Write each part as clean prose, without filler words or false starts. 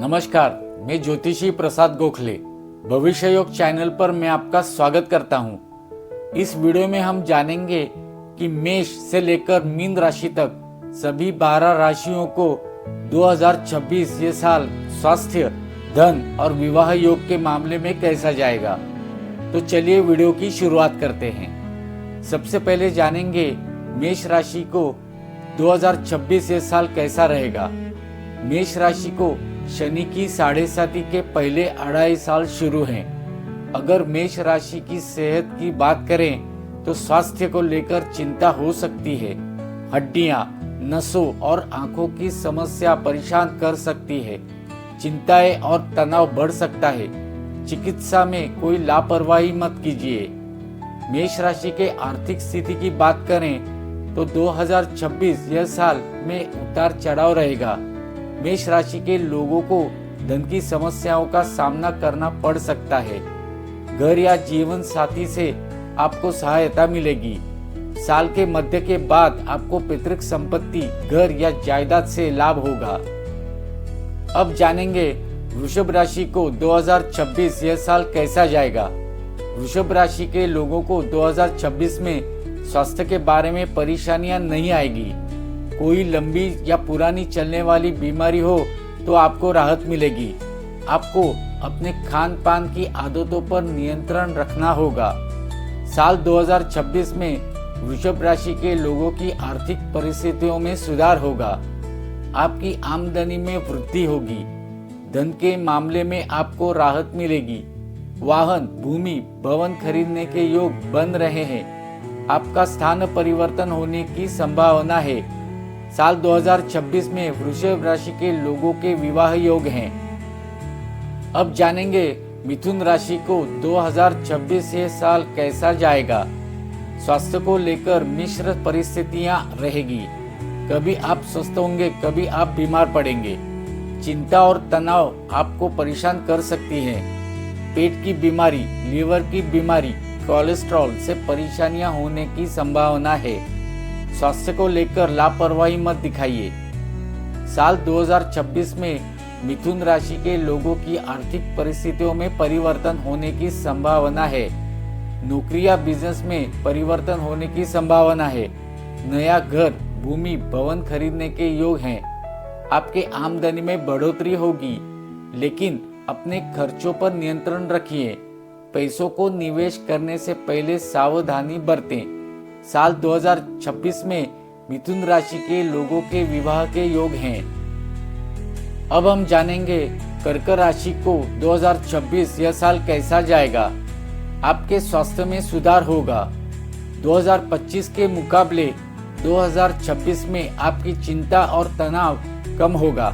नमस्कार, मैं ज्योतिषी प्रसाद गोखले भविष्य योग चैनल पर मैं आपका स्वागत करता हूं। इस वीडियो में हम जानेंगे कि मेष से लेकर मीन राशि तक सभी 12 राशियों को 2026 ये साल स्वास्थ्य, धन और विवाह योग के मामले में कैसा जाएगा। तो चलिए वीडियो की शुरुआत करते हैं। सबसे पहले जानेंगे मेष राशि को 2026 ये साल कैसा रहेगा। मेष राशि को शनि की 7.5 के पहले 2.5 साल शुरू हैं। अगर मेष राशि की सेहत की बात करें तो स्वास्थ्य को लेकर चिंता हो सकती है। हड्डियां, नसों और आंखों की समस्या परेशान कर सकती है। चिंताएं और तनाव बढ़ सकता है। चिकित्सा में कोई लापरवाही मत कीजिए। मेष राशि के आर्थिक स्थिति की बात करें तो 2026 यह साल में उतार चढ़ाव रहेगा। मेष राशि के लोगों को धन की समस्याओं का सामना करना पड़ सकता है। घर या जीवन साथी से आपको सहायता मिलेगी। साल के मध्य के बाद आपको पैतृक संपत्ति, घर या जायदाद से लाभ होगा। अब जानेंगे वृषभ राशि को 2026 यह साल कैसा जाएगा। वृषभ राशि के लोगों को 2026 में स्वास्थ्य के बारे में परेशानियां नहीं आएगी। कोई लंबी या पुरानी चलने वाली बीमारी हो तो आपको राहत मिलेगी। आपको अपने खान पान की आदतों पर नियंत्रण रखना होगा। साल 2026 में वृषभ राशि के लोगों की आर्थिक परिस्थितियों में सुधार होगा। आपकी आमदनी में वृद्धि होगी। धन के मामले में आपको राहत मिलेगी। वाहन, भूमि, भवन खरीदने के योग बन रहे हैं। आपका स्थान परिवर्तन होने की संभावना है। साल 2026 में वृषभ राशि के लोगों के विवाह योग हैं। अब जानेंगे मिथुन राशि को 2026 ये साल कैसा जाएगा। स्वास्थ्य को लेकर मिश्र परिस्थितियां रहेगी। कभी आप स्वस्थ होंगे, कभी आप बीमार पड़ेंगे। चिंता और तनाव आपको परेशान कर सकती है। पेट की बीमारी, लीवर की बीमारी, कोलेस्ट्रॉल से परेशानियां होने की संभावना है। स्वास्थ्य को लेकर लापरवाही मत दिखाइए। साल 2026 में मिथुन राशि के लोगों की आर्थिक परिस्थितियों में परिवर्तन होने की संभावना है। नौकरी या बिजनेस में परिवर्तन होने की संभावना है। नया घर, भूमि, भवन खरीदने के योग हैं। आपके आमदनी में बढ़ोतरी होगी, लेकिन अपने खर्चों पर नियंत्रण रखिए। पैसों को निवेश करने से पहले सावधानी बरतें। साल 2026 में मिथुन राशि के लोगों के विवाह के योग हैं। अब हम जानेंगे कर्क राशि को 2026 यह साल कैसा जाएगा। आपके स्वास्थ्य में सुधार होगा। 2025 के मुकाबले 2026 में आपकी चिंता और तनाव कम होगा।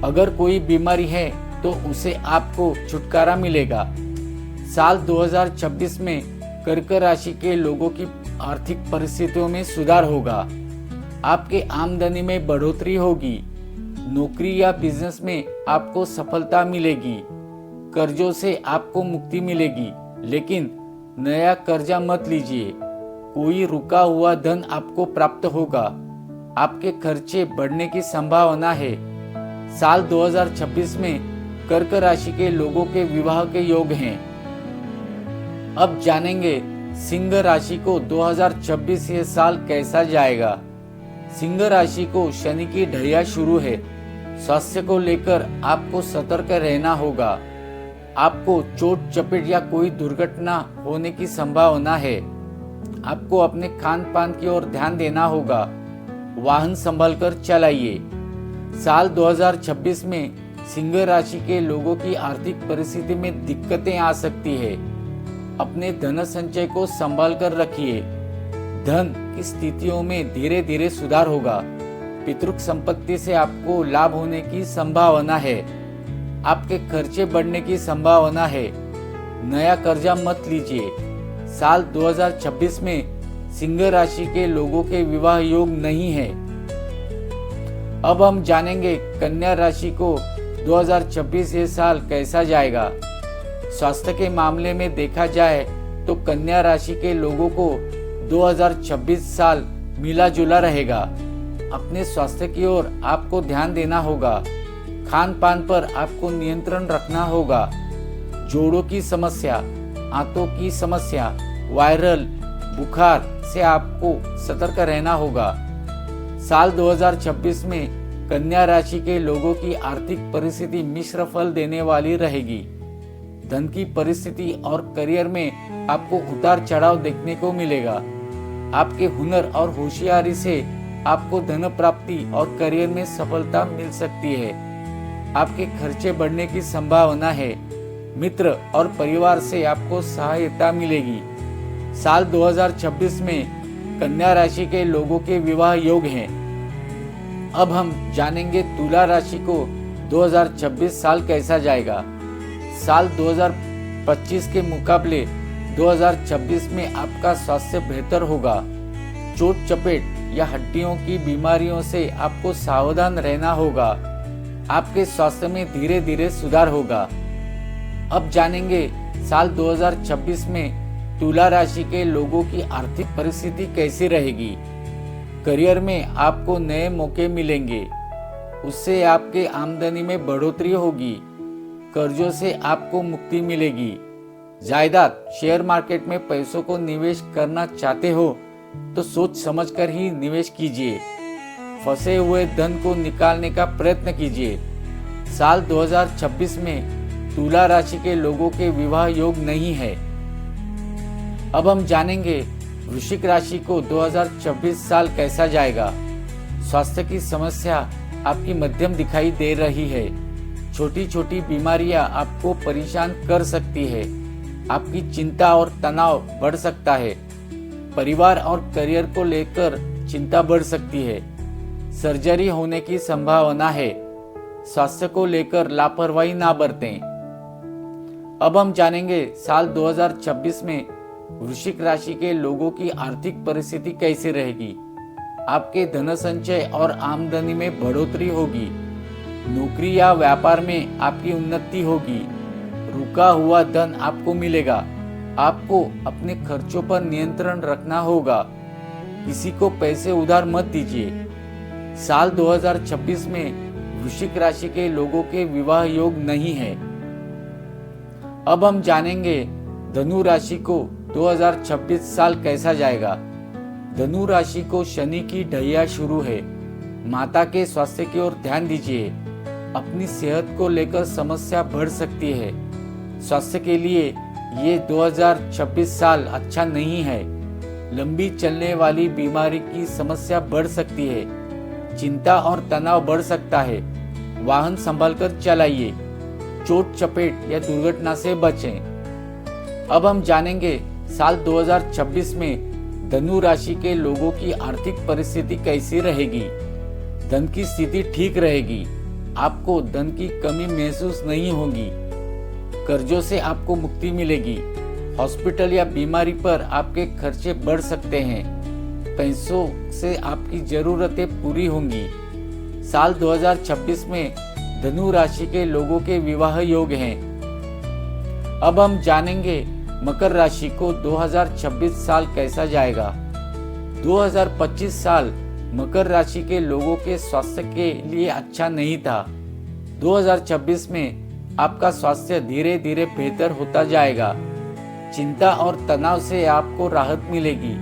अगर कोई बीमारी है तो उसे आपको छुटकारा मिलेगा। साल 2026 में कर्क राशि के लोगों की आर्थिक परिस्थितियों में सुधार होगा। आपके आमदनी में बढ़ोतरी होगी। नौकरी या बिजनेस में आपको सफलता मिलेगी। कर्जों से आपको मुक्ति मिलेगी, लेकिन नया कर्जा मत लीजिए। कोई रुका हुआ धन आपको प्राप्त होगा। आपके खर्चे बढ़ने की संभावना है। साल 2026 में कर्क राशि के लोगों के विवाह के योग हैं। अब जानेंगे सिंह राशि को 2026 ये साल कैसा जाएगा। सिंह राशि को शनि की ढैया शुरू है। स्वास्थ्य को लेकर आपको सतर्क रहना होगा। आपको चोट चपेट या कोई दुर्घटना होने की संभावना है। आपको अपने खान पान की ओर ध्यान देना होगा। वाहन संभालकर चलाइए। साल 2026 में सिंह राशि के लोगों की आर्थिक परिस्थिति में दिक्कतें आ सकती है। अपने धन संचय को संभाल कर रखिए। धन की स्थितियों में धीरे धीरे सुधार होगा। पितृक संपत्ति से आपको लाभ होने की संभावना है। आपके खर्चे बढ़ने की संभावना है। नया कर्जा मत लीजिए। साल 2026 में सिंह राशि के लोगों के विवाह योग नहीं है। अब हम जानेंगे कन्या राशि को 2026 ये साल कैसा जाएगा। स्वास्थ्य के मामले में देखा जाए तो कन्या राशि के लोगों को 2026 साल मिला जुला रहेगा। अपने स्वास्थ्य की ओर आपको ध्यान देना होगा। खान पान पर आपको नियंत्रण रखना होगा। जोड़ों की समस्या, आंतों की समस्या, वायरल बुखार से आपको सतर्क रहना होगा। साल 2026 में कन्या राशि के लोगों की आर्थिक परिस्थिति मिश्र फल देने वाली रहेगी। धन की परिस्थिति और करियर में आपको उतार चढ़ाव देखने को मिलेगा। आपके हुनर और होशियारी से आपको धन प्राप्ति और करियर में सफलता मिल सकती है। आपके खर्चे बढ़ने की संभावना है। मित्र और परिवार से आपको सहायता मिलेगी। साल 2026 में कन्या राशि के लोगों के विवाह योग हैं। अब हम जानेंगे तुला राशि को 2026 साल कैसा जाएगा। साल 2025 के मुकाबले 2026 में आपका स्वास्थ्य बेहतर होगा। चोट चपेट या हड्डियों की बीमारियों से आपको सावधान रहना होगा। आपके स्वास्थ्य में धीरे धीरे सुधार होगा। अब जानेंगे साल 2026 में तुला राशि के लोगों की आर्थिक परिस्थिति कैसी रहेगी। करियर में आपको नए मौके मिलेंगे, उससे आपके आमदनी में बढ़ोतरी होगी। कर्जों से आपको मुक्ति मिलेगी। जायदाद शेयर मार्केट में पैसों को निवेश करना चाहते हो तो सोच समझकर ही निवेश कीजिए। फंसे हुए धन को निकालने का प्रयत्न कीजिए। साल 2026 में तुला राशि के लोगों के विवाह योग नहीं है। अब हम जानेंगे वृश्चिक राशि को 2026 साल कैसा जाएगा। स्वास्थ्य की समस्या आपकी मध्यम दिखाई दे रही है। छोटी छोटी बीमारियां आपको परेशान कर सकती है। आपकी चिंता और तनाव बढ़ सकता है। परिवार और करियर को लेकर चिंता बढ़ सकती है। सर्जरी होने की संभावना है। स्वास्थ्य को लेकर लापरवाही ना बरतें। अब हम जानेंगे साल 2026 में वृश्चिक राशि के लोगों की आर्थिक परिस्थिति कैसी रहेगी। आपके धन संचय और आमदनी में बढ़ोतरी होगी। नौकरी या व्यापार में आपकी उन्नति होगी। रुका हुआ धन आपको मिलेगा। आपको अपने खर्चों पर नियंत्रण रखना होगा। किसी को पैसे उधार मत दीजिए। साल 2026 में वृश्चिक राशि के लोगों के विवाह योग नहीं है। अब हम जानेंगे धनु राशि को 2026 साल कैसा जाएगा। धनु राशि को शनि की ढैया शुरू है। माता के स्वास्थ्य की ओर ध्यान दीजिए। अपनी सेहत को लेकर समस्या बढ़ सकती है। स्वास्थ्य के लिए ये 2026 साल अच्छा नहीं है। लंबी चलने वाली बीमारी की समस्या बढ़ सकती है। चिंता और तनाव बढ़ सकता है। वाहन संभालकर चलाइए। चोट चपेट या दुर्घटना से बचें। अब हम जानेंगे साल 2026 में धनु राशि के लोगों की आर्थिक परिस्थिति कैसी रहेगी। धन की स्थिति ठीक रहेगी। आपको धन की कमी महसूस नहीं होगी। कर्जों से आपको मुक्ति मिलेगी। हॉस्पिटल या बीमारी पर आपके खर्चे बढ़ सकते हैं। पैसों से आपकी जरूरतें पूरी होंगी। साल 2026 में धनु राशि के लोगों के विवाह योग हैं। अब हम जानेंगे मकर राशि को 2026 साल कैसा जाएगा। 2025 साल मकर राशि के लोगों के स्वास्थ्य के लिए अच्छा नहीं था। 2026 में आपका स्वास्थ्य धीरे धीरे बेहतर होता जाएगा। चिंता और तनाव से आपको राहत मिलेगी।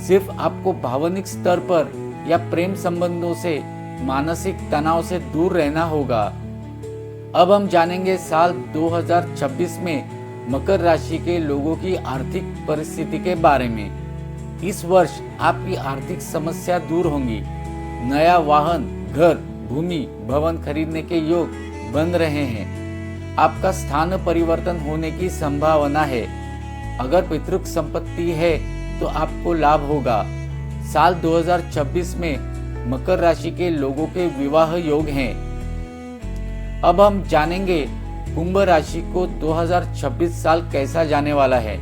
सिर्फ आपको भावनिक स्तर पर या प्रेम संबंधों से मानसिक तनाव से दूर रहना होगा। अब हम जानेंगे साल 2026 में मकर राशि के लोगों की आर्थिक परिस्थिति के बारे में। इस वर्ष आपकी आर्थिक समस्या दूर होंगी। नया वाहन, घर, भूमि, भवन खरीदने के योग बन रहे हैं। आपका स्थान परिवर्तन होने की संभावना है। अगर पितृक संपत्ति है तो आपको लाभ होगा। साल 2026 में मकर राशि के लोगों के विवाह योग हैं। अब हम जानेंगे कुंभ राशि को 2026 साल कैसा जाने वाला है।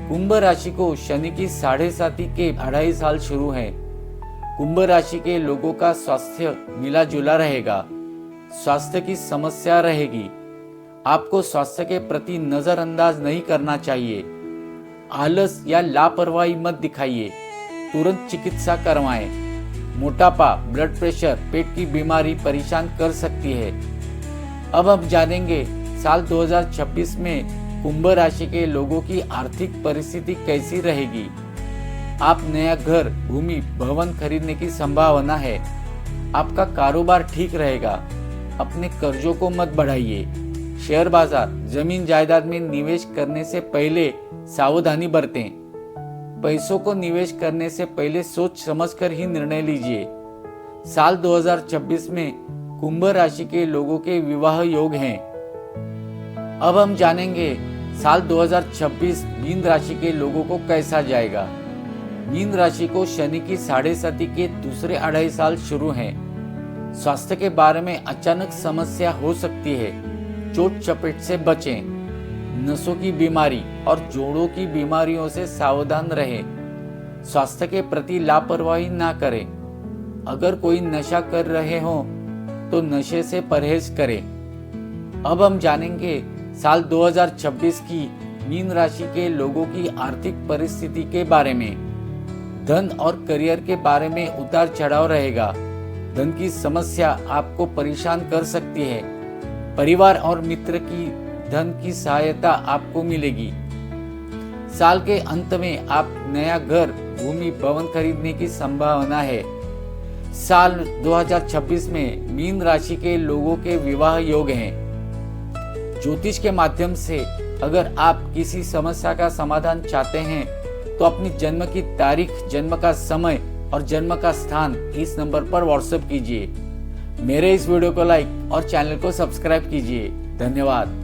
कुंभ राशि को शनि की 7.5 के 2.5 साल शुरू है। कुंभ राशि के लोगों का स्वास्थ्य मिला जुला रहेगा। स्वास्थ्य की समस्या रहेगी। आपको स्वास्थ्य के प्रति नजरअंदाज नहीं करना चाहिए। आलस या लापरवाही मत दिखाइए। तुरंत चिकित्सा करवाएं। मोटापा, ब्लड प्रेशर, पेट की बीमारी परेशान कर सकती है। अब हम जानेंगे साल 2026 में कुंभ राशि के लोगों की आर्थिक परिस्थिति कैसी रहेगी। आप नया घर, भूमि, भवन खरीदने की संभावना है। आपका कारोबार ठीक रहेगा। अपने कर्जों को मत बढ़ाइए। शेयर बाजार, जमीन जायदाद में निवेश करने से पहले सावधानी बरतें। पैसों को निवेश करने से पहले सोच समझकर ही निर्णय लीजिए। साल 2026 में कुंभ राशि के लोगों के विवाह योग हैं। अब हम जानेंगे साल 2026 मीन राशि के लोगों को कैसा जाएगा। मीन राशि को शनि की 7.5 के दूसरे 2.5 साल शुरू हैं। स्वास्थ्य के बारे में अचानक समस्या हो सकती है। चोट चपेट से बचें। नसों की बीमारी और जोड़ों की बीमारियों से सावधान रहें। स्वास्थ्य के प्रति लापरवाही ना करें। अगर कोई नशा कर रहे हो तो नशे से परहेज करें। अब हम जानेंगे साल 2026 की मीन राशि के लोगों की आर्थिक परिस्थिति के बारे में। धन और करियर के बारे में उतार चढ़ाव रहेगा। धन की समस्या आपको परेशान कर सकती है। परिवार और मित्र की धन की सहायता आपको मिलेगी। साल के अंत में आप नया घर, भूमि, भवन खरीदने की संभावना है। साल 2026 में मीन राशि के लोगों के विवाह योग हैं। ज्योतिष के माध्यम से अगर आप किसी समस्या का समाधान चाहते हैं तो अपनी जन्म की तारीख, जन्म का समय और जन्म का स्थान इस नंबर पर व्हाट्सएप कीजिए। मेरे इस वीडियो को लाइक और चैनल को सब्सक्राइब कीजिए। धन्यवाद।